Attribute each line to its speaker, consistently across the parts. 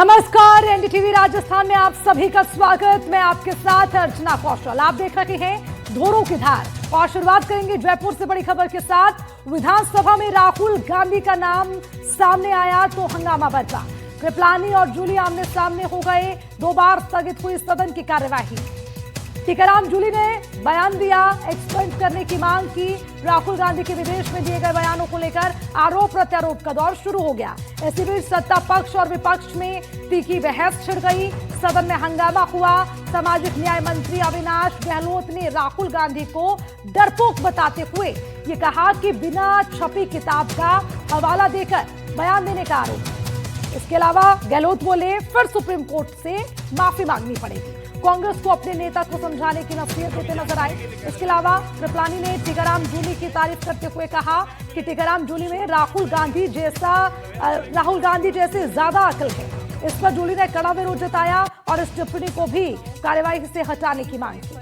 Speaker 1: नमस्कार, एनडीटीवी राजस्थान में आप सभी का स्वागत। मैं आपके साथ अर्चना कौशल। आप देख रहे हैं धोरों की धार और शुरुआत करेंगे जयपुर से बड़ी खबर के साथ। विधानसभा में राहुल गांधी का नाम सामने आया तो हंगामा बरपा। कृपलानी और जूली आमने सामने हो गए। 2 बार स्थगित हुई सदन की कार्यवाही। टीकाराम जूली ने बयान दिया, एक्सपेंड करने की मांग की। राहुल गांधी के विदेश में दिए गए बयानों को लेकर आरोप प्रत्यारोप का दौर शुरू हो गया। इसी बीच सत्ता पक्ष और विपक्ष में तीखी बहस छिड़ गई। सदन में हंगामा हुआ। सामाजिक न्याय मंत्री अविनाश गहलोत ने राहुल गांधी को डरपोक बताते हुए ये कहा कि बिना छपी किताब का हवाला देकर बयान देने का आरोप। इसके अलावा गहलोत बोले, फिर सुप्रीम कोर्ट से माफी मांगनी पड़ेगी। कांग्रेस को अपने नेता को समझाने की नसीहत देते नजर आए। इसके अलावा कृपलानी ने टीकाराम जूली की तारीफ करते हुए कहा कि टीकाराम जूली में राहुल गांधी जैसे ज्यादा अकल है। इस पर जूली ने कड़ा विरोध जताया और इस टिप्पणी को भी कार्यवाही से हटाने की मांग की।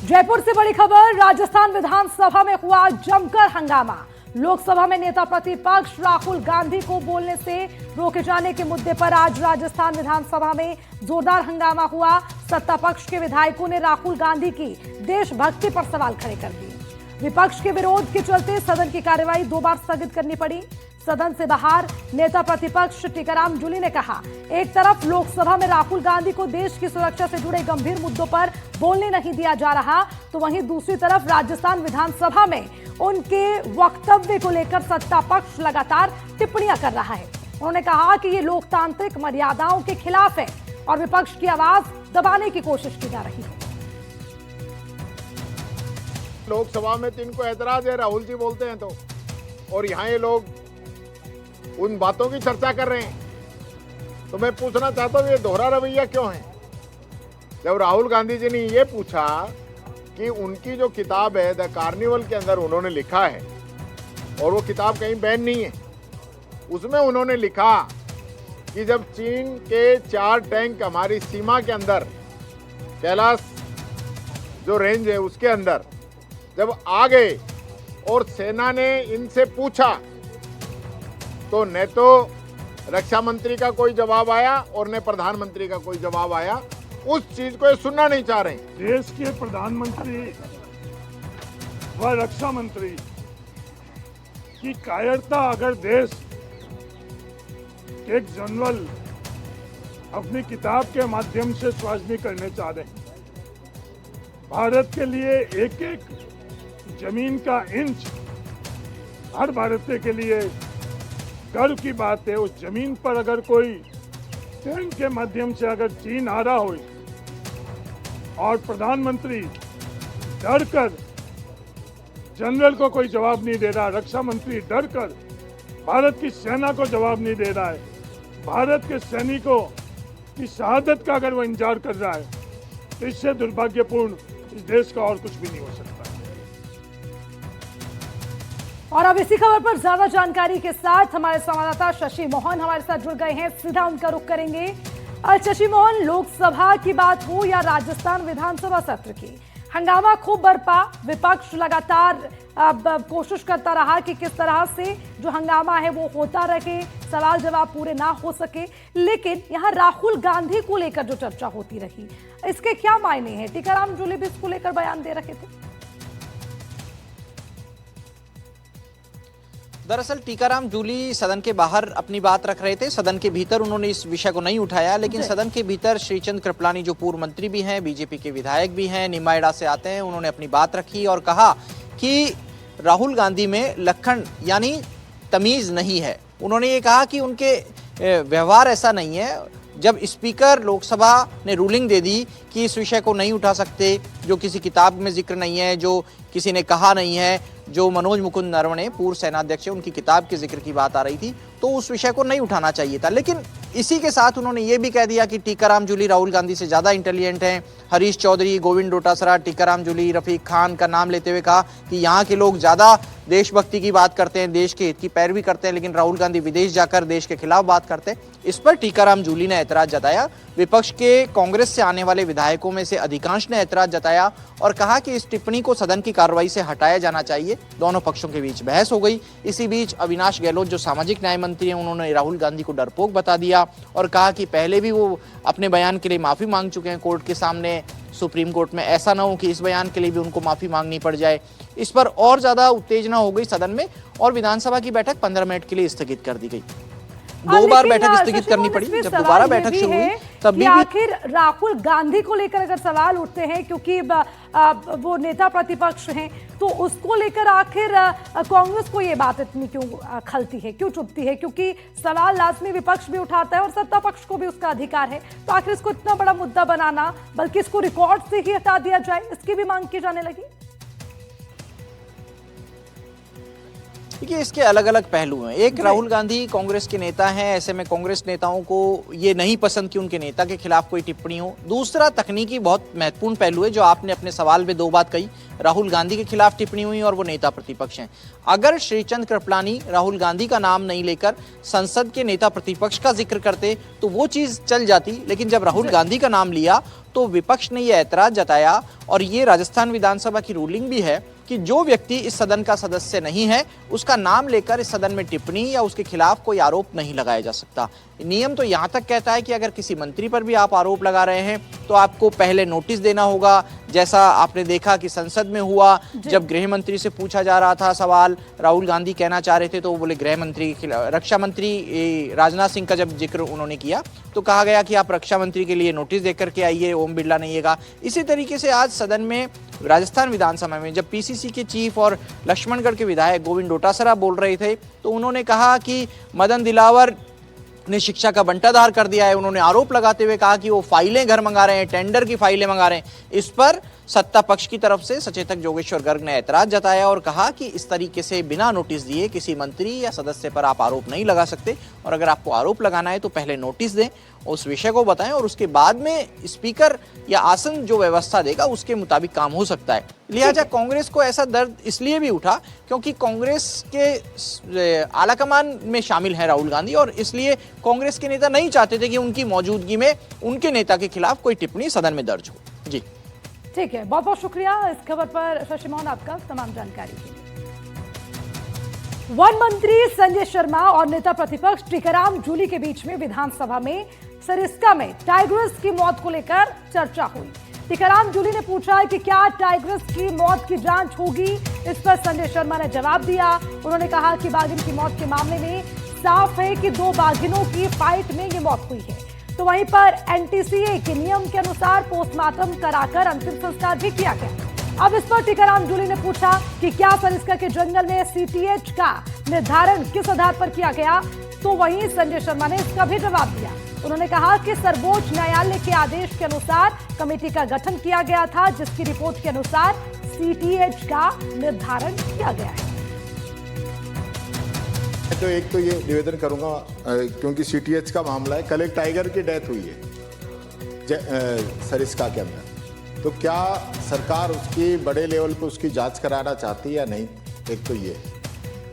Speaker 1: जयपुर से बड़ी खबर, राजस्थान विधानसभा में हुआ जमकर हंगामा। लोकसभा में नेता प्रतिपक्ष राहुल गांधी को बोलने से रोके जाने के मुद्दे पर आज राजस्थान विधानसभा में जोरदार हंगामा हुआ। सत्ता पक्ष के विधायकों ने राहुल गांधी की देशभक्ति पर सवाल खड़े कर दिए। विपक्ष के विरोध के चलते सदन की कार्यवाही 2 बार स्थगित करनी पड़ी। सदन से बाहर नेता प्रतिपक्ष टीकाराम जूली ने कहा, एक तरफ लोकसभा में राहुल गांधी को देश की सुरक्षा से जुड़े गंभीर मुद्दों पर बोलने नहीं दिया जा रहा, तो वहीं दूसरी तरफ राजस्थान विधानसभा में उनके वक्तव्य को लेकर सत्ता पक्ष लगातार टिप्पणियां कर रहा है। उन्होंने कहा कि ये लोकतांत्रिक मर्यादाओं के खिलाफ है और विपक्ष की आवाज दबाने की कोशिश की जा रही है।
Speaker 2: लोकसभा में तो इनको ऐतराज है, राहुल जी बोलते हैं तो, और यहाँ ये लोग उन बातों की चर्चा कर रहे हैं। तो मैं पूछना चाहता हूँ, ये दोहरा रवैया क्यों है? जब राहुल गांधी जी ने ये पूछा कि उनकी जो किताब है द कार्निवल के अंदर उन्होंने लिखा है, और वो किताब कहीं बैन नहीं है, उसमें उन्होंने लिखा कि जब चीन के 4 टैंक हमारी सीमा के अंदर, कैलाश जो रेंज है उसके अंदर जब आ गए और सेना ने इनसे पूछा, तो न तो रक्षा मंत्री का कोई जवाब आया और न प्रधानमंत्री का कोई जवाब आया। उस चीज को ये सुनना नहीं चाह रहे।
Speaker 3: देश के प्रधानमंत्री व रक्षा मंत्री की कायरता अगर देश एक जनरल अपनी किताब के माध्यम से स्वाजनी करने चाह रहे हैं, भारत के लिए एक एक जमीन का इंच हर भारतीय के लिए गर्व की बात है। उस जमीन पर अगर कोई टैंक के माध्यम से अगर चीन आ रहा हो और प्रधानमंत्री डरकर, जनरल को कोई जवाब नहीं दे रहा, रक्षा मंत्री डरकर भारत की सेना को जवाब नहीं दे रहा है, भारत के सैनिकों की शहादत का अगर वो इंतजार कर रहा है, तो इससे दुर्भाग्यपूर्ण इस देश का और कुछ भी नहीं हो सकता।
Speaker 1: और अब इसी खबर पर ज्यादा जानकारी के साथ हमारे संवाददाता शशि मोहन हमारे साथ जुड़ गए हैं। सीधा उनका रुख करेंगे। शशि मोहन, लोकसभा की बात हो या राजस्थान विधानसभा सत्र की, हंगामा खूब बरपा। विपक्ष लगातार कोशिश करता रहा कि किस तरह से जो हंगामा है वो होता रहे, सवाल जवाब पूरे ना हो सके। लेकिन यहाँ राहुल गांधी को लेकर जो चर्चा होती रही, इसके क्या मायने हैं? टीकाराम जूली भी इसको लेकर बयान दे रहे थे।
Speaker 4: दरअसल टीकाराम जूली सदन के बाहर अपनी बात रख रहे थे। सदन के भीतर उन्होंने इस विषय को नहीं उठाया, लेकिन सदन के भीतर श्रीचंद कृपलानी जो पूर्व मंत्री भी हैं, बीजेपी के विधायक भी हैं, निमाइड़ा से आते हैं, उन्होंने अपनी बात रखी और कहा कि राहुल गांधी में लखन यानी तमीज नहीं है। उन्होंने ये कहा कि उनके व्यवहार ऐसा नहीं है। जब स्पीकर लोकसभा ने रूलिंग दे दी कि इस विषय को नहीं उठा सकते, जो किसी किताब में जिक्र नहीं है, जो किसी ने कहा नहीं है, जो मनोज मुकुंद नरवणे पूर्व सेनाध्यक्ष उनकी किताब के जिक्र की बात आ रही थी, तो उस विषय को नहीं उठाना चाहिए था। लेकिन इसी के साथ उन्होंने ये भी कह दिया कि टीकाराम जूली राहुल गांधी से ज़्यादा इंटेलिजेंट हैं। हरीश चौधरी, गोविंद डोटासरा, टीकाराम जूली, रफीक खान का नाम लेते हुए कहा कि यहाँ के लोग ज़्यादा देशभक्ति की बात करते हैं, देश के हित की पैरवी करते हैं, लेकिन राहुल गांधी विदेश जाकर देश के खिलाफ बात करते हैं। इस पर टीकाराम जूली ने ऐतराज जताया। विपक्ष के कांग्रेस से आने वाले विधायकों में से अधिकांश ने ऐतराज जताया और कहा कि इस टिप्पणी को सदन की कार्रवाई से हटाया जाना चाहिए। दोनों पक्षों के बीच बहस हो गई। इसी बीच अविनाश गहलोत जो सामाजिक न्याय मंत्री हैं, उन्होंने राहुल गांधी को डरपोक बता दिया और कहा कि पहले भी वो अपने बयान के लिए माफी मांग चुके हैं कोर्ट के सामने, सुप्रीम कोर्ट में। ऐसा ना हो कि इस बयान के लिए भी उनको माफी मांगनी पड़ जाए। इस पर और ज्यादा उत्तेजना हो गई सदन में और विधानसभा की बैठक 15 मिनट के लिए स्थगित कर दी गई। 2 बार बैठक स्थगित करनी पड़ी। जब दोबारा बैठक शुरू हुई तब भी
Speaker 1: आखिर राहुल गांधी को लेकर अगर सवाल उठते हैं, क्योंकि वो नेता प्रतिपक्ष हैं, तो उसको लेकर आखिर कांग्रेस को ये बात इतनी क्यों खलती है, क्यों चुभती है? क्योंकि सवाल लाजमी विपक्ष भी उठाता है और सत्ता पक्ष को भी उसका अधिकार है। तो आखिर इसको इतना बड़ा मुद्दा बनाना, बल्कि इसको रिकॉर्ड से ही हटा दिया जाए, इसकी भी मांग की जाने लगी।
Speaker 4: देखिए, इसके अलग अलग पहलू हैं। एक, राहुल गांधी कांग्रेस के नेता हैं, ऐसे में कांग्रेस नेताओं को ये नहीं पसंद कि उनके नेता के खिलाफ कोई टिप्पणी हो। दूसरा, तकनीकी बहुत महत्वपूर्ण पहलू है जो आपने अपने सवाल में 2 बात कही। राहुल गांधी के खिलाफ टिप्पणी हुई और वो नेता प्रतिपक्ष हैं। अगर श्रीचंद कृपलानी राहुल गांधी का नाम नहीं लेकर संसद के नेता प्रतिपक्ष का जिक्र करते तो वो चीज चल जाती, लेकिन जब राहुल गांधी का नाम लिया तो विपक्ष ने यह ऐतराज जताया, और ये राजस्थान विधानसभा की रूलिंग भी है कि जो व्यक्ति इस सदन का सदस्य नहीं है उसका नाम लेकर इस सदन में टिप्पणी या उसके खिलाफ कोई आरोप नहीं लगाया जा सकता। नियम तो यहां तक कहता है कि अगर किसी मंत्री पर भी आप आरोप लगा रहे हैं तो आपको पहले नोटिस देना होगा, जैसा आपने देखा कि संसद में हुआ। जब गृह मंत्री से पूछा जा रहा था सवाल, राहुल गांधी कहना चाह रहे थे तो वो बोले गृह मंत्री, रक्षा मंत्री राजनाथ सिंह का जब जिक्र उन्होंने किया तो कहा गया कि आप रक्षा मंत्री के लिए नोटिस देकर के आइए, ओम बिरला नहीं आएगा। इसी तरीके से आज सदन में राजस्थान विधानसभा में जब पीसीसी के चीफ और लक्ष्मणगढ़ के विधायक गोविंद डोटासरा बोल रहे थे तो उन्होंने कहा कि मदन दिलावर ने शिक्षा का बंटाधार कर दिया है। उन्होंने आरोप लगाते हुए कहा कि वो फाइलें घर मंगा रहे हैं, टेंडर की फाइलें मंगा रहे हैं। इस पर सत्ता पक्ष की तरफ से सचेतक जोगेश्वर गर्ग ने ऐतराज जताया और कहा कि इस तरीके से बिना नोटिस दिए किसी मंत्री या सदस्य पर आप आरोप नहीं लगा सकते, और अगर आपको आरोप लगाना है तो पहले नोटिस दें, उस विषय को बताएं और उसके बाद में स्पीकर या आसन जो व्यवस्था देगा उसके मुताबिक काम हो सकता है। लिहाजा कांग्रेस को ऐसा दर्द इसलिए भी उठा क्योंकि कांग्रेस के आलाकमान में शामिल है राहुल गांधी, और इसलिए कांग्रेस के नेता नहीं चाहते थे कि उनकी मौजूदगी में उनके नेता के खिलाफ कोई टिप्पणी सदन में दर्ज हो। जी
Speaker 1: ठीक है, बहुत बहुत शुक्रिया इस खबर पर शशि मोहन आपका तमाम जानकारी के लिए। वन मंत्री संजय शर्मा और नेता प्रतिपक्ष टीकाराम जूली के बीच में विधानसभा में सरिस्का में टाइग्रेस की मौत को लेकर चर्चा हुई। टीकाराम जूली ने पूछा कि क्या टाइग्रेस की मौत की जांच होगी। इस पर संजय शर्मा ने जवाब दिया। उन्होंने कहा कि बाघिन की मौत के मामले में साफ है कि 2 बाघिनों की फाइट में ये मौत हुई है। तो वहीं पर एनटीसीए के नियम के अनुसार पोस्टमार्टम कराकर अंतिम संस्कार भी किया गया। अब इस पर टीकाराम जूली ने पूछा कि क्या सरिस्का के जंगल में सीटीएच का निर्धारण किस आधार पर किया गया, तो वहीं संजय शर्मा ने इसका भी जवाब दिया। उन्होंने कहा कि सर्वोच्च न्यायालय के आदेश के अनुसार कमेटी का गठन किया गया था, जिसकी रिपोर्ट के अनुसार सीटीएच का निर्धारण किया गया है।
Speaker 2: तो एक तो ये निवेदन करूंगा, क्योंकि सीटीएच का मामला है, कल एक टाइगर की डेथ हुई है सरिस्का के अंदर, तो क्या सरकार उसकी बड़े लेवल पे उसकी जांच कराना चाहती है या नहीं, एक तो ये।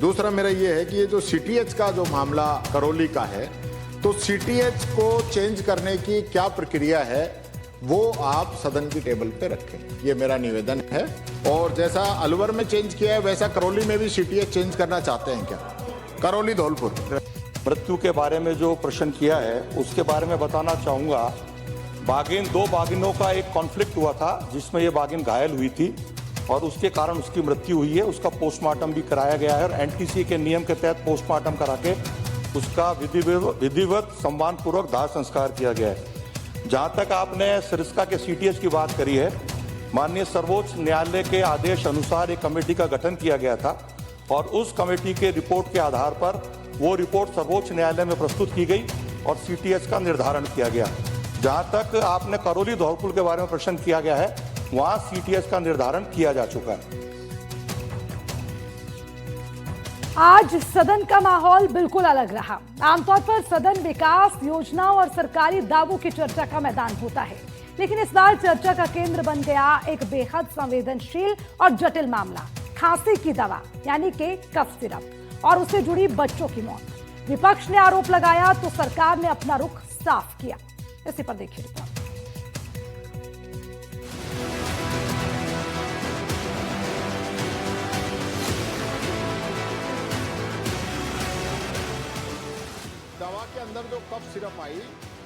Speaker 2: दूसरा मेरा ये है कि ये जो सीटीएच का जो मामला करौली का है, तो सीटीएच को चेंज करने की क्या प्रक्रिया है वो आप सदन की टेबल पे रखें, ये मेरा निवेदन है। और जैसा अलवर में चेंज किया है वैसा करौली में भी सीटीएच चेंज करना चाहते हैं क्या, करौली धौलपुर।
Speaker 5: मृत्यु के बारे में जो प्रश्न किया है उसके बारे में बताना चाहूँगा। बाघिन 2 बाघिनों का एक कॉन्फ्लिक्ट हुआ था जिसमें ये बाघिन घायल हुई थी और उसके कारण उसकी मृत्यु हुई है। उसका पोस्टमार्टम भी कराया गया है और एनटीसी के नियम के तहत पोस्टमार्टम करा के उसका विधिवत सम्मानपूर्वक दाह संस्कार किया गया है। जहाँ तक आपने सरिस्का के सीटीएच की बात करी है, माननीय सर्वोच्च न्यायालय के आदेश अनुसार एक कमेटी का गठन किया गया था और उस कमेटी के रिपोर्ट के आधार पर वो रिपोर्ट सर्वोच्च न्यायालय में प्रस्तुत की गई और सीटीएच का निर्धारण किया गया। जहां तक आपने करौली धौलपुर के बारे में प्रश्न किया गया है, वहां सीटीएच का निर्धारण किया जा चुका है।
Speaker 1: आज सदन का माहौल बिल्कुल अलग रहा। आमतौर पर सदन विकास योजनाओं और सरकारी दावों की चर्चा का मैदान होता है, लेकिन इस बार चर्चा का केंद्र बन गया एक बेहद संवेदनशील और जटिल मामला, खांसी की दवा यानी कि कफ सिरप और उससे जुड़ी बच्चों की मौत। विपक्ष ने आरोप लगाया तो सरकार ने अपना रुख साफ किया। इसी पर देखिए रिपोर्ट।
Speaker 2: दवा के अंदर जो कफ सिरप आई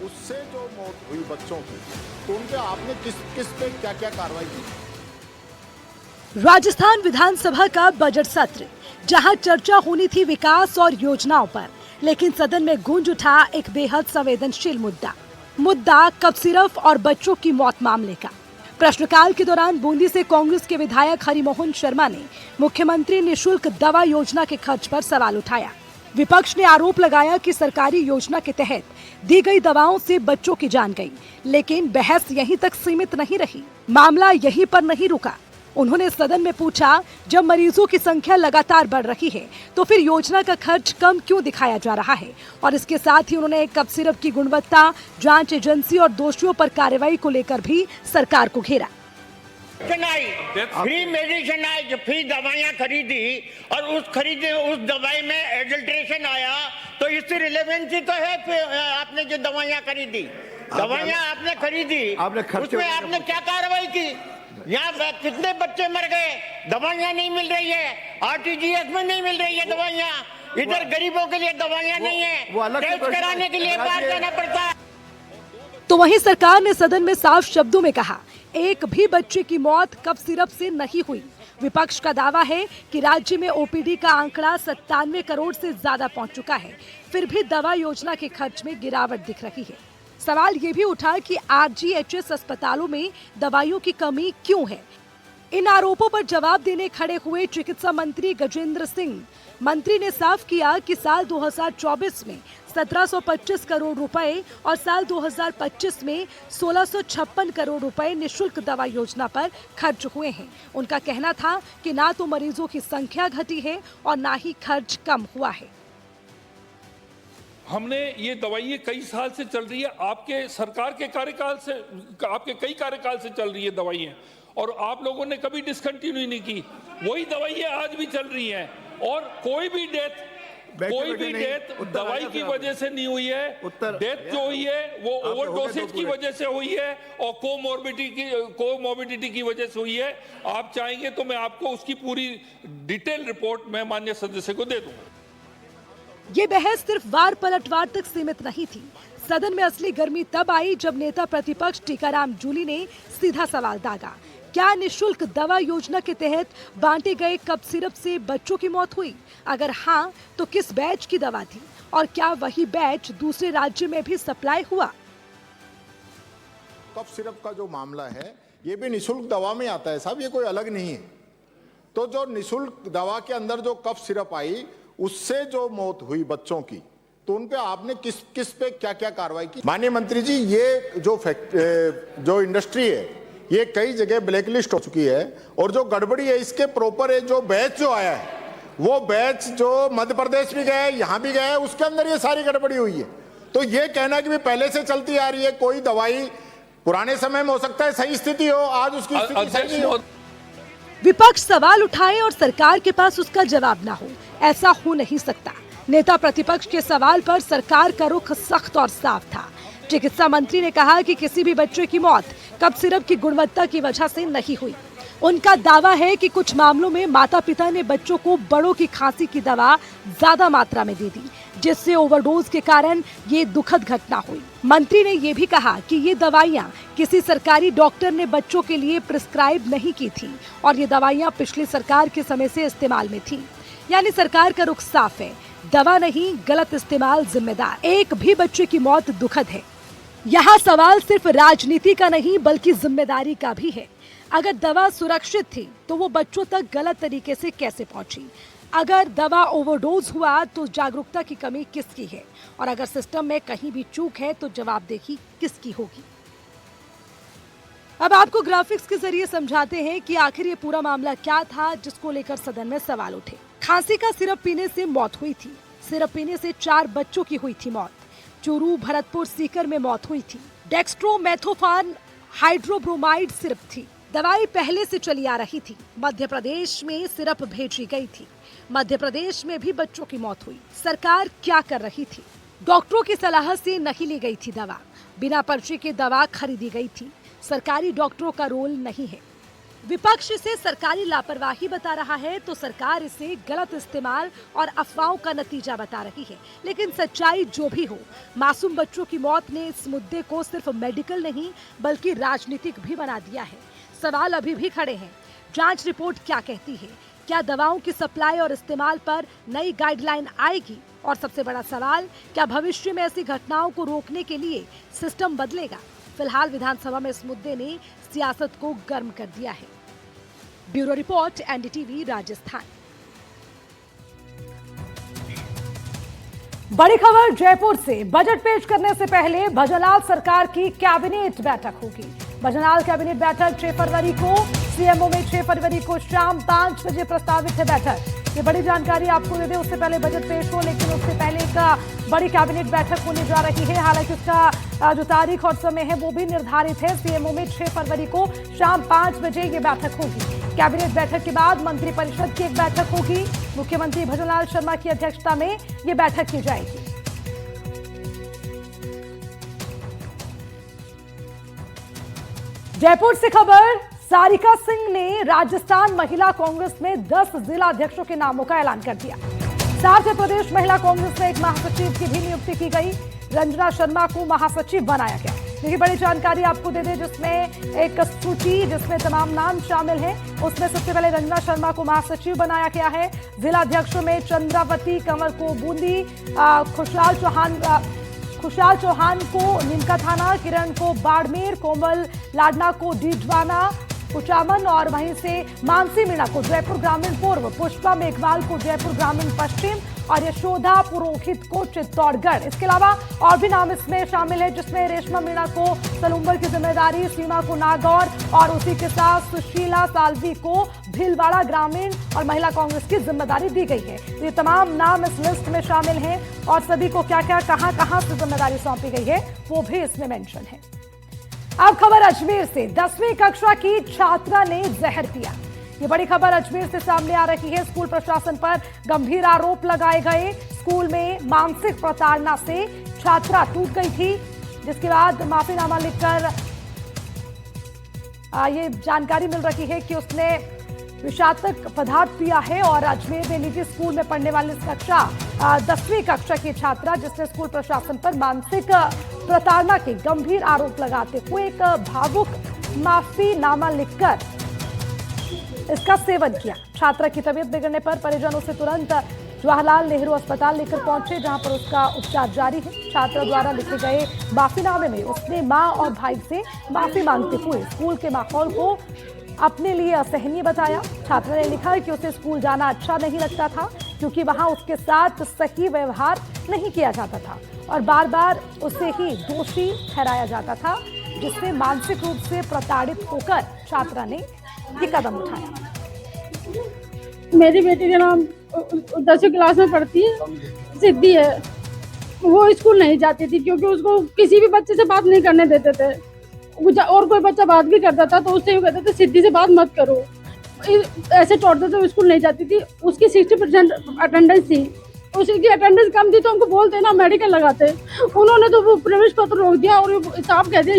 Speaker 2: उससे जो मौत हुई बच्चों की, तो उनके आपने किस पे क्या क्या कार्रवाई की?
Speaker 1: राजस्थान विधानसभा का बजट सत्र, जहां चर्चा होनी थी विकास और योजनाओं पर, लेकिन सदन में गूंज उठा एक बेहद संवेदनशील मुद्दा कफ सिरप और बच्चों की मौत मामले का। प्रश्नकाल के दौरान बूंदी से कांग्रेस के विधायक हरिमोहन शर्मा ने मुख्यमंत्री निःशुल्क दवा योजना के खर्च पर सवाल उठाया। विपक्ष ने आरोप लगाया कि सरकारी योजना के तहत दी गई दवाओं से बच्चों की जान गई, लेकिन बहस यहीं तक सीमित नहीं रही। मामला यहीं पर नहीं रुका। उन्होंने सदन में पूछा, जब मरीजों की संख्या लगातार बढ़ रही है तो फिर योजना का खर्च कम क्यों दिखाया जा रहा है? और इसके साथ ही उन्होंने कफ सिरप की गुणवत्ता जांच एजेंसी और दोषियों पर कार्रवाई को लेकर भी सरकार को घेरा।
Speaker 6: फ्री मेडिसिन आई, जो फ्री दवाइयाँ खरीदी और उस दवाई में एडल्ट्रेशन आया, तो इससे रिलेवेंसी तो है। आपने जो दवाइयाँ खरीदी, उसमें आपने क्या कार्रवाई की? यहाँ कितने बच्चे मर गए, दवाइयाँ नहीं मिल रही है, आरटीजीएस में नहीं मिल रही है दवाइयाँ, इधर गरीबों के लिए दवाइयाँ नहीं है, टेस्ट कराने के लिए बाहर जाना पड़ता है।
Speaker 1: तो वहीं सरकार ने सदन में साफ शब्दों में कहा, एक भी बच्चे की मौत कफ सिरप से नहीं हुई। विपक्ष का दावा है कि राज्य में ओपीडी का आंकड़ा 97 करोड़ से ज्यादा पहुंच चुका है, फिर भी दवा योजना के खर्च में गिरावट दिख रही है। सवाल ये भी उठा कि आरजीएचएस अस्पतालों में दवाइयों की कमी क्यों है। इन आरोपों पर जवाब देने खड़े हुए चिकित्सा मंत्री गजेंद्र सिंह मंत्री ने साफ किया कि साल 2024 में 1725 करोड़ रुपए और साल 2025 में 1656 करोड़ रुपए निःशुल्क दवा योजना पर खर्च हुए हैं। उनका कहना था कि ना तो मरीजों की संख्या घटी है और ना ही खर्च कम हुआ है।
Speaker 7: हमने ये दवाइयाँ कई साल से चल रही है, आपके सरकार के कार्यकाल से, आपके कई कार्यकाल से चल रही है दवाइयाँ, और आप लोगों ने कभी डिसकंटिन्यू नहीं की। वही दवाइयाँ आज भी चल रही हैं और कोई भी डेथ दवाई की वजह से नहीं हुई है। डेथ जो हुई है वो ओवरडोसेज की वजह से हुई है और कोमोर्बिडिटी की वजह से हुई है। आप चाहेंगे तो मैं आपको उसकी पूरी डिटेल रिपोर्ट मैं माननीय सदस्य को दे दूंगा।
Speaker 1: ये बहस सिर्फ वार पलटवार तक सीमित नहीं थी। सदन में असली गर्मी तब आई जब नेता प्रतिपक्ष टीकाराम जूली ने सीधा सवाल दागा, क्या निःशुल्क दवा योजना के तहत बांटे गए कफ सिरप से बच्चों की मौत हुई? अगर हाँ, तो किस बैच की दवा थी और क्या वही बैच दूसरे राज्य में भी सप्लाई हुआ?
Speaker 2: कफ सिरप का जो मामला है ये भी निःशुल्क दवा में आता है साहब, ये कोई अलग नहीं है। तो जो निःशुल्क दवा के अंदर जो कफ सिरप आई उससे जो मौत हुई बच्चों की, तो उन पे आपने किस पे क्या क्या कार्रवाई की? माननीय मंत्री जी, ये जो इंडस्ट्री है ये कई जगह ब्लैकलिस्ट हो चुकी है और जो गड़बड़ी है इसके प्रॉपर है। जो बैच जो आया है वो बैच जो मध्य प्रदेश भी गया है, यहाँ भी गया है, उसके अंदर ये सारी गड़बड़ी हुई है। तो ये कहना कि भी पहले से चलती आ रही है, कोई दवाई पुराने समय में हो सकता है सही स्थिति हो, आज उसकी स्थिति सही नहीं हो।
Speaker 1: विपक्ष सवाल उठाए और सरकार के पास उसका जवाब ना हो, ऐसा हो नहीं सकता। नेता प्रतिपक्ष के सवाल पर सरकार का रुख सख्त और साफ था। चिकित्सा मंत्री ने कहा कि किसी भी बच्चे की मौत कफ सिरप की गुणवत्ता की वजह से नहीं हुई। उनका दावा है कि कुछ मामलों में माता पिता ने बच्चों को बड़ों की खांसी की दवा ज्यादा मात्रा में दे दी, जिससे ओवरडोज के कारण ये दुखद घटना हुई। मंत्री ने ये भी कहा कि ये दवाइयाँ किसी सरकारी डॉक्टर ने बच्चों के लिए प्रिस्क्राइब नहीं की थी और ये दवाइयाँ पिछली सरकार के समय से इस्तेमाल में थी। यानी सरकार का रुख साफ है, दवा नहीं, गलत इस्तेमाल जिम्मेदार। एक भी बच्चे की मौत दुखद है। यहाँ सवाल सिर्फ राजनीति का नहीं बल्कि जिम्मेदारी का भी है। अगर दवा सुरक्षित थी तो वो बच्चों तक गलत तरीके से कैसे पहुंची? अगर दवा ओवरडोज हुआ तो जागरूकता की कमी किसकी है? और अगर सिस्टम में कहीं भी चूक है तो जवाबदेही किसकी होगी? अब आपको ग्राफिक्स के जरिए समझाते हैं कि आखिर ये पूरा मामला क्या था जिसको लेकर सदन में सवाल उठे। खांसी का सिरप पीने से मौत हुई थी। सिरप पीने से 4 बच्चों की हुई थी मौत। चूरू, भरतपुर, सीकर में मौत हुई थी। डेक्स्ट्रोमेथोफान हाइड्रोब्रोमाइड सिरप थी। दवाई पहले से चली आ रही थी। मध्य प्रदेश में सिरप भेजी गई थी। मध्य प्रदेश में भी बच्चों की मौत हुई। सरकार क्या कर रही थी? डॉक्टरों की सलाह से नहीं ली गई थी दवा, बिना पर्ची के दवा खरीदी गई थी। सरकारी डॉक्टरों का रोल नहीं है। विपक्ष इसे सरकारी लापरवाही बता रहा है तो सरकार इसे गलत इस्तेमाल और अफवाहों का नतीजा बता रही है। लेकिन सच्चाई जो भी हो, मासूम बच्चों की मौत ने इस मुद्दे को सिर्फ मेडिकल नहीं बल्कि राजनीतिक भी बना दिया है। सवाल अभी भी खड़े हैं, जांच रिपोर्ट क्या कहती है? क्या दवाओं की सप्लाई और इस्तेमाल पर नई गाइडलाइन आएगी? और सबसे बड़ा सवाल, क्या भविष्य में ऐसी घटनाओं को रोकने के लिए सिस्टम बदलेगा? फिलहाल विधानसभा में इस मुद्दे ने सियासत को गर्म कर दिया है। Bureau report, NDTV, Rajasthan. बड़ी खबर जयपुर से। बजट पेश करने से पहले भजनलाल सरकार की कैबिनेट बैठक होगी। भजनलाल कैबिनेट बैठक 6 फरवरी को, सीएमओ में 6 फरवरी को शाम 5 बजे प्रस्तावित है बैठक। ये बड़ी जानकारी आपको दे दें, उससे पहले बजट पेश हो, लेकिन उससे पहले एक बड़ी कैबिनेट बैठक होने जा रही है। हालांकि उसका जो तारीख और समय है वो भी निर्धारित है। सीएमओ में 6 फरवरी को शाम 5 बजे ये बैठक होगी। कैबिनेट बैठक के बाद मंत्रिपरिषद की एक बैठक होगी। मुख्यमंत्री भजनलाल शर्मा की अध्यक्षता में ये बैठक की जाएगी। जयपुर से खबर, सारिका सिंह ने राजस्थान महिला कांग्रेस में 10 जिला अध्यक्षों के नामों का ऐलान कर दिया। साथ ही प्रदेश महिला कांग्रेस में एक महासचिव की भी नियुक्ति की गई। रंजना शर्मा को महासचिव बनाया गया। देखिए, बड़ी जानकारी आपको दे दें, जिसमें एक सूची जिसमें तमाम नाम शामिल हैं। उसमें सबसे पहले रंजना शर्मा को महासचिव बनाया गया है। जिला अध्यक्षों में चंद्रावती कंवर को बूंदी, खुशहाल चौहान को नीमका थाना, किरण को बाड़मेर, कोमल लाडना को डीडवाना कुचामन और वहीं से मानसी मीणा को जयपुर ग्रामीण पूर्व, पुष्पा मेघवाल को जयपुर ग्रामीण पश्चिम और यशोदा पुरोहित को चित्तौड़गढ़। इसके अलावा और भी नाम इसमें शामिल है, जिसमें रेशमा मीणा को सलूम्बर की जिम्मेदारी, सीमा को नागौर और उसी के साथ सुशीला सालवी को भीलवाड़ा ग्रामीण और महिला कांग्रेस की जिम्मेदारी दी गई है। तो ये तमाम नाम इस लिस्ट में शामिल हैं और सभी को क्या क्या कहां से जिम्मेदारी सौंपी गई है वो भी इसमें मेंशन है। अब खबर अजमेर से। 10वीं कक्षा की छात्रा ने जहर पिया। ये बड़ी खबर अजमेर से सामने आ रही है। स्कूल प्रशासन पर गंभीर आरोप लगाए गए। स्कूल में मानसिक प्रताड़ना से छात्रा टूट गई थी, जिसके बाद माफीनामा लिखकर ये जानकारी मिल रही है कि उसने विषाक्त पदार्थ पिया है। और अजमेर में निजी स्कूल में पढ़ने वाली 10वीं कक्षा की छात्रा, जिसने स्कूल प्रशासन पर मानसिक प्रताड़ना के गंभीर आरोप लगाते हुए एक भावुक माफीनामा लिखकर इसका सेवन किया। छात्रा की तबीयत बिगड़ने पर परिजन उसे तुरंत जवाहरलाल नेहरू अस्पताल लेकर पहुंचे, जहां पर उसका उपचार जारी है। छात्रा द्वारा लिखे गए माफीनामे में उसने मां और भाई से माफी मांगते हुए स्कूल के माहौल को अपने लिए असहनीय बताया। छात्रा ने लिखा कि उसे स्कूल जाना अच्छा नहीं लगता था, क्योंकि वहां उसके साथ सही व्यवहार नहीं किया जाता था और बार बार उसे ही दोषी ठहराया जाता था, जिससे मानसिक रूप से प्रताड़ित होकर छात्रा ने ये कदम उठाया।
Speaker 8: मेरी बेटी का नाम 10वीं क्लास में पढ़ती है, सिद्धि है। वो स्कूल नहीं जाती थी क्योंकि उसको किसी भी बच्चे से बात नहीं करने देते थे, और कोई बच्चा बात भी करता था तो उससे कहते थे सिद्धि से बात मत करो, ऐसे छोड़ते थे। स्कूल नहीं जाती थी। उसकी 60% अटेंडेंस थी, उसकी अटेंडेंस कम थी तो हमको बोलते ना मेडिकल लगाते। उन्होंने तो वो प्रवेश पत्र रोक दिया और साफ कह दिया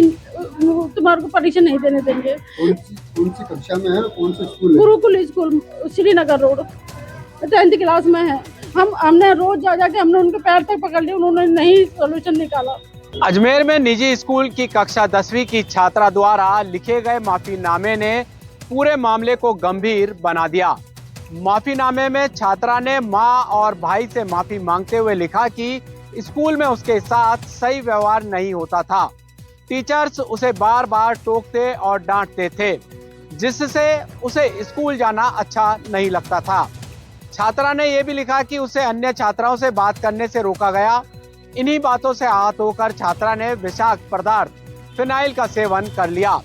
Speaker 8: तुम्हारे को परीक्षा नहीं देने देंगे।
Speaker 9: कौन सी कक्षा में है, कौन सा स्कूल है?
Speaker 8: Gurukul school, Srinagar road, 10th class में है। हमने रोज जा जाके हमने उनके पैर तक पकड़ लिए, उन्होंने नहीं सोल्यूशन निकाला।
Speaker 10: अजमेर में निजी स्कूल की कक्षा 10वीं की छात्रा द्वारा लिखे गए माफीनामे ने पूरे मामले को गंभीर बना दिया। माफीनामे में छात्रा ने मां और भाई से माफी मांगते हुए लिखा कि स्कूल में उसके साथ सही व्यवहार नहीं होता था। टीचर्स उसे बार बार टोकते और डांटते थे, जिससे उसे स्कूल जाना अच्छा नहीं लगता था। छात्रा ने यह भी लिखा कि उसे अन्य छात्राओं से बात करने से रोका गया। इन्हीं बातों से आहत होकर छात्रा ने विषाक्त पदार्थ फिनाइल का सेवन कर लिया,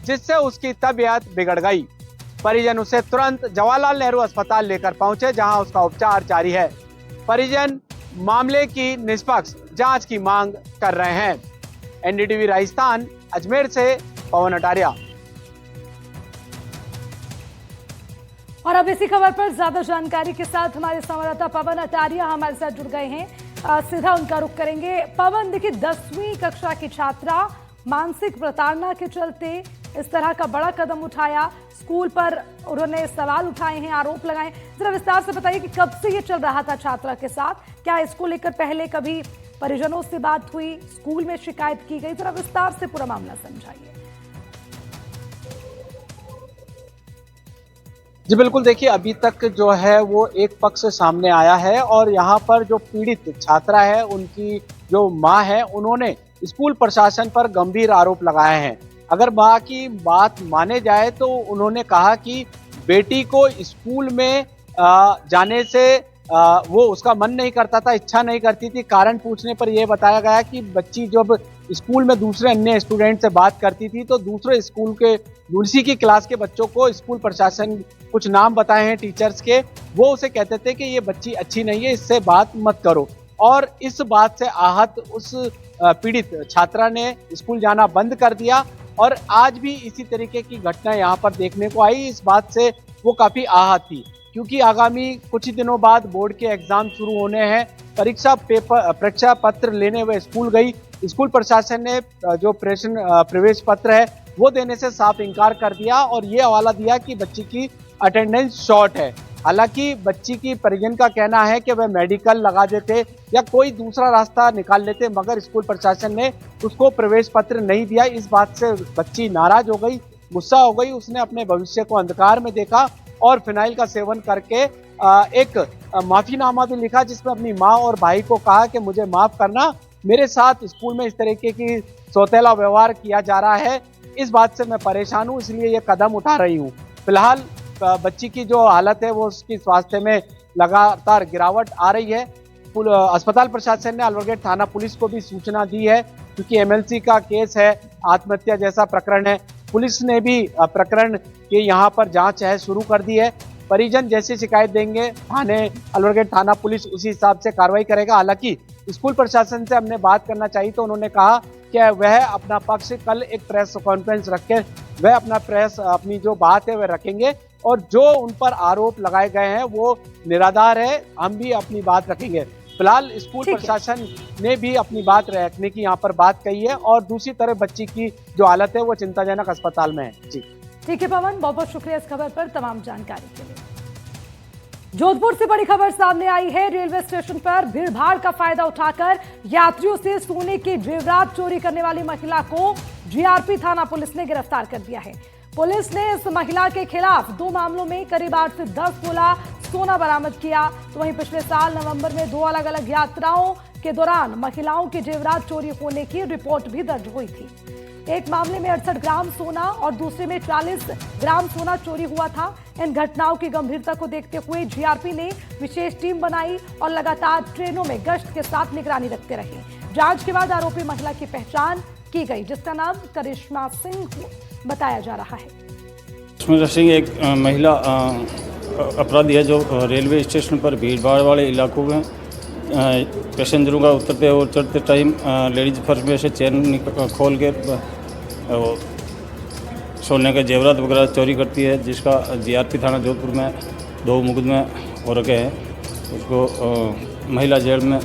Speaker 10: जिससे उसकी तबीयत बिगड़ गई। परिजन उसे तुरंत जवाहरलाल नेहरू अस्पताल लेकर पहुंचे, जहां उसका उपचार जारी है। परिजन मामले की निष्पक्ष जांच की मांग कर रहे हैं। एनडीटीवी राजस्थान, अजमेर से पवन अटारिया।
Speaker 1: और अब इसी खबर पर ज्यादा जानकारी के साथ हमारे संवाददाता पवन अटारिया हमारे साथ जुड़ गए हैं। सीधा उनका रुख करेंगे। पवन, देखिए 10वीं कक्षा की छात्रा मानसिक प्रताड़ना के चलते इस तरह का बड़ा कदम उठाया, स्कूल पर उन्होंने सवाल उठाए हैं, आरोप लगाए। जरा विस्तार से बताइए कि कब से ये चल रहा था छात्रा के साथ, क्या इसको लेकर पहले कभी परिजनों से बात हुई, स्कूल में शिकायत की गई? जरा विस्तार से पूरा मामला समझाइए।
Speaker 10: जी बिल्कुल, देखिए अभी तक जो है वो एक पक्ष सामने आया है और यहाँ पर जो पीड़ित छात्रा है उनकी जो माँ है उन्होंने स्कूल प्रशासन पर गंभीर आरोप लगाए हैं। अगर माँ की बात माने जाए तो उन्होंने कहा कि बेटी को स्कूल में जाने से वो उसका मन नहीं करता था, इच्छा नहीं करती थी। कारण पूछने पर यह बताया गया कि बच्ची जब स्कूल में दूसरे अन्य स्टूडेंट से बात करती थी तो दूसरे स्कूल के दूसरी की क्लास के बच्चों को स्कूल प्रशासन कुछ नाम बताए हैं टीचर्स के, वो उसे कहते थे कि ये बच्ची अच्छी नहीं है, इससे बात मत करो। और इस बात से आहत उस पीड़ित छात्रा ने स्कूल जाना बंद कर दिया और आज भी इसी तरीके की घटना यहाँ पर देखने को आई। इस बात से वो काफी आहत थी क्योंकि आगामी कुछ ही दिनों बाद बोर्ड के एग्जाम शुरू होने हैं। परीक्षा पत्र लेने वे स्कूल गई, स्कूल प्रशासन ने जो प्रवेश पत्र है वो देने से साफ इनकार कर दिया और ये हवाला दिया कि बच्ची की अटेंडेंस शॉर्ट है। हालांकि बच्ची की परिजन का कहना है कि वह मेडिकल लगा देते या कोई दूसरा रास्ता निकाल लेते, मगर स्कूल प्रशासन ने उसको प्रवेश पत्र नहीं दिया। इस बात से बच्ची नाराज हो गई, गुस्सा हो गई। उसने अपने भविष्य को अंधकार में देखा और फिनाइल का सेवन करके एक माफीनामा भी लिखा जिसमें अपनी माँ और भाई को कहा कि मुझे माफ करना, मेरे साथ स्कूल में इस तरीके की सौतेला व्यवहार किया जा रहा है, इस बात से मैं परेशान हूँ, इसलिए ये कदम उठा रही हूँ। फिलहाल बच्ची की जो हालत है वो उसकी स्वास्थ्य में लगातार गिरावट आ रही है। अस्पताल प्रशासन ने अलवरगेट थाना पुलिस को भी सूचना दी है क्योंकि एमएलसी का केस है, आत्महत्या जैसा प्रकरण है। पुलिस ने भी प्रकरण के यहाँ पर जांच है शुरू कर दी है। परिजन जैसे शिकायत देंगे अलवरगेट थाना पुलिस उसी हिसाब से कार्रवाई करेगा। हालांकि स्कूल प्रशासन से हमने बात करना चाहिए तो उन्होंने कहा कि वह अपना पक्ष कल एक प्रेस कॉन्फ्रेंस रख के वह अपनी जो बात है वह रखेंगे और जो उन पर आरोप लगाए गए हैं वो निराधार है, हम भी अपनी बात रखेंगे। फिलहाल स्कूल प्रशासन ने भी अपनी बात रखने की यहाँ पर बात कही है और दूसरी तरफ बच्ची की जो हालत है वो चिंताजनक अस्पताल में है। जी
Speaker 1: ठीक है पवन, बहुत बहुत शुक्रिया इस खबर पर तमाम जानकारी के लिए। जोधपुर से बड़ी खबर सामने आई है। रेलवे स्टेशन पर भीड़भाड़ का फायदा उठाकर यात्रियों से सोने के जेवरात चोरी करने वाली महिला को जीआरपी थाना पुलिस ने गिरफ्तार कर दिया है। पुलिस ने इस महिला के खिलाफ 2 मामलों में करीब 8 से 10 तोला सोना बरामद किया। तो वहीं पिछले साल नवंबर में 2 अलग अलग यात्राओं के दौरान महिलाओं के जेवरात चोरी होने की रिपोर्ट भी दर्ज हुई थी। एक मामले में 68 ग्राम सोना और दूसरे में 40 ग्राम सोना चोरी हुआ था। इन घटनाओं की गंभीरता को देखते हुए जीआरपी ने विशेष टीम बनाई और लगातार ट्रेनों में गश्त के साथ निगरानी रखते रहे। जांच के बाद आरोपी महिला की पहचान की गई जिसका नाम करिश्मा सिंह बताया जा रहा है।
Speaker 11: करिश्मा सिंह एक महिला अपराधी है जो रेलवे स्टेशन पर भीड़भाड़ वाले इलाकों में पैसेंजरों का उतरते और चढ़ते टाइम लेडीज पर्स में से चैन खोल के सोने के जेवरात वगैरह चोरी करती है, जिसका जीआरपी थाना जोधपुर में 2 मुकदमे हो रखे हैं। उसको महिला जेल में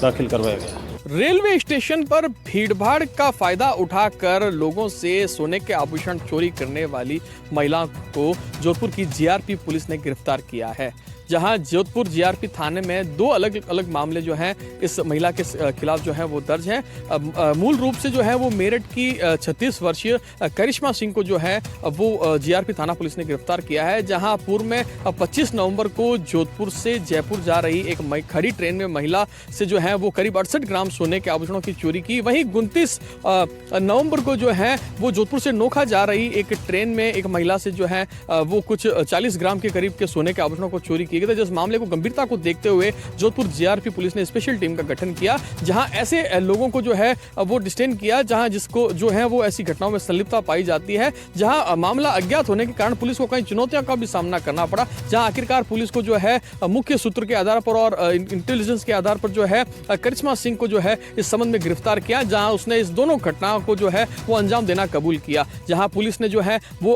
Speaker 11: दाखिल करवाया गया।
Speaker 12: रेलवे स्टेशन पर भीड़भाड़ का फायदा उठाकर लोगों से सोने के आभूषण चोरी करने वाली महिला को जोधपुर की जीआरपी पुलिस ने गिरफ्तार किया है। जहां जोधपुर जीआरपी थाने में 2 अलग अलग मामले जो हैं इस महिला के खिलाफ जो है वो दर्ज हैं। मूल रूप से जो है वो मेरठ की 36 वर्षीय करिश्मा सिंह को जो है वो जीआरपी थाना पुलिस ने गिरफ्तार किया है। जहां पूर्व में 25 नवंबर को जोधपुर से जयपुर जा रही एक खड़ी ट्रेन में महिला से जो है वो करीब 68 ग्राम सोने के आभूषणों की चोरी की। वहीं 29 नवंबर को जो है वो जोधपुर से नोखा जा रही एक ट्रेन में एक महिला से जो है वो कुछ 40 ग्राम के करीब के सोने के आभूषणों को चोरी किया गया। जिस मामले को गंभीरता को देखते हुए जोधपुर जीआरपी पुलिस ने स्पेशल टीम का गठन किया, जहां ऐसे लोगों को जो है वो डिटेन किया जहां जिसको जो है वो ऐसी घटनाओं में संलिप्तता पाई जाती है। जहां मामला अज्ञात होने के कारण पुलिस को कई चुनौतियों का भी सामना करना पड़ा। जहां आखिरकार पुलिस को जो है मुख्य सूत्र के आधार पर और इंटेलिजेंस के आधार पर जो है करिश्मा सिंह को जो है इस संबंध में गिरफ्तार किया, जहां उसने इस दोनों घटनाओं को जो है वो अंजाम देना कबूल किया। जहां पुलिस ने जो है वो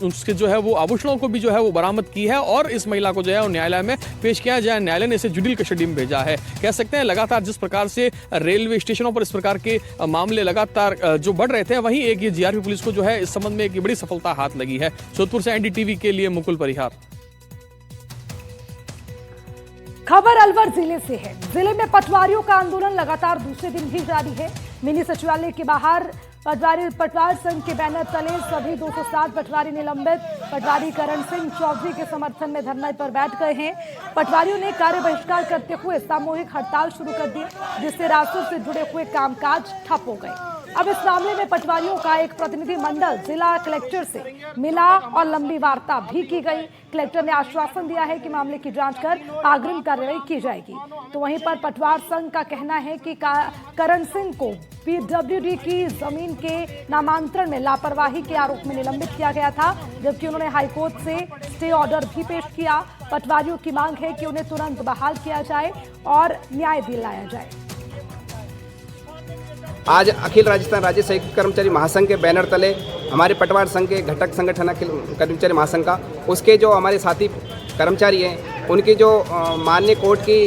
Speaker 12: उसके जो है वो आभूषणों को भी जो है वो बरामद की है और इस महिला को जो है और न्यायालय में पेश किया जाए। न्यायालय ने इसे जुडिशियल कस्टडी में भेजा है। कह सकते हैं लगातार जिस प्रकार से रेलवे स्टेशनों पर इस प्रकार के मामले लगातार जो बढ़ रहे थे, वहीं एक ये जीआरपी पुलिस को जो है इस संबंध में एक बड़ी सफलता हाथ लगी है। जोधपुर से एनडीटीवी के लिए मुकुल परिहार।
Speaker 1: खबर अलवर जिले से है। जिले में पटवारियों का आंदोलन लगातार दूसरे दिन भी जारी है। मिनी सचिवालय के बाहर पटवार संघ के बैनर तले सभी 207 पटवारी निलंबित। पटवारी करण सिंह चौधरी के समर्थन में धरने पर बैठ गए हैं। पटवारियों ने कार्य बहिष्कार करते हुए सामूहिक हड़ताल शुरू कर दी, जिससे रास्तों से जुड़े हुए कामकाज ठप हो गए। अब इस मामले में पटवारियों का एक प्रतिनिधि मंडल जिला कलेक्टर से मिला और लंबी वार्ता भी की गई। कलेक्टर ने आश्वासन दिया है कि मामले की जांच कर अग्रिम कार्रवाई की जाएगी। तो वहीं पर पटवार संघ का कहना है कि करण सिंह को पीडब्ल्यूडी की जमीन के नामांतरण में लापरवाही के आरोप में निलंबित किया गया था, जबकि उन्होंने हाईकोर्ट से स्टे ऑर्डर भी पेश किया। पटवारियों की मांग है कि उन्हें तुरंत बहाल किया जाए और न्याय दिलाया जाए।
Speaker 13: आज अखिल राजस्थान राज्य संयुक्त कर्मचारी महासंघ के बैनर तले हमारे पटवार संघ के घटक संगठन अखिल कर्मचारी महासंघ का, उसके जो हमारे साथी कर्मचारी हैं, उनकी जो माननीय कोर्ट की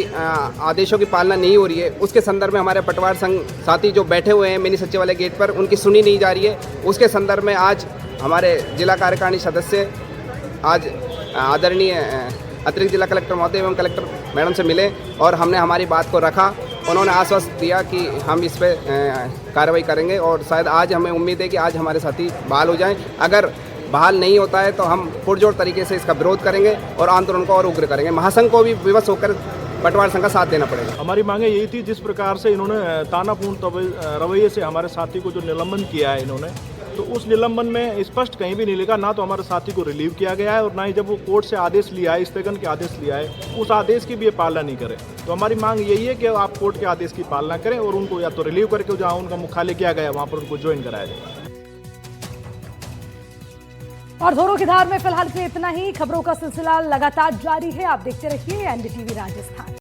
Speaker 13: आदेशों की पालना नहीं हो रही है, उसके संदर्भ में हमारे पटवार संघ साथी जो बैठे हुए हैं मिनी सचिवालय गेट पर, उनकी सुनी नहीं जा रही है। उसके संदर्भ में आज हमारे जिला कार्यकारिणी सदस्य आज आदरणीय अतिरिक्त जिला कलेक्टर महोदय एवं कलेक्टर मैडम से मिले और हमने हमारी बात को रखा। उन्होंने आश्वासन दिया कि हम इस पर कार्रवाई करेंगे और शायद आज हमें उम्मीद है कि आज हमारे साथी बहाल हो जाएं। अगर बहाल नहीं होता है तो हम पुरजोर तरीके से इसका विरोध करेंगे और आंदोलन को और उग्र करेंगे। महासंघ को भी विवश होकर पटवार संघ का साथ देना पड़ेगा।
Speaker 14: हमारी मांगे यही थी, जिस प्रकार से इन्होंने तानापूर्ण रवैये से हमारे साथी को जो निलंबन किया है इन्होंने, तो उस निलंबन में स्पष्ट कहीं भी नहीं लिखा, ना तो हमारे साथी को रिलीव किया गया है और ना ही जब वो कोर्ट से आदेश लिया है, स्थगन के आदेश लिया है, उस आदेश की भी ये पालना नहीं करे। तो हमारी मांग यही है कि आप कोर्ट के आदेश की पालना करें और उनको या तो रिलीव करके जहाँ उनका मुख्यालय किया गया वहाँ पर उनको ज्वाइन कराया जाए।
Speaker 1: और धोरों की धार में फिलहाल के इतना ही। खबरों का सिलसिला लगातार जारी है। आप देखते रहिए एनडीटीवी राजस्थान।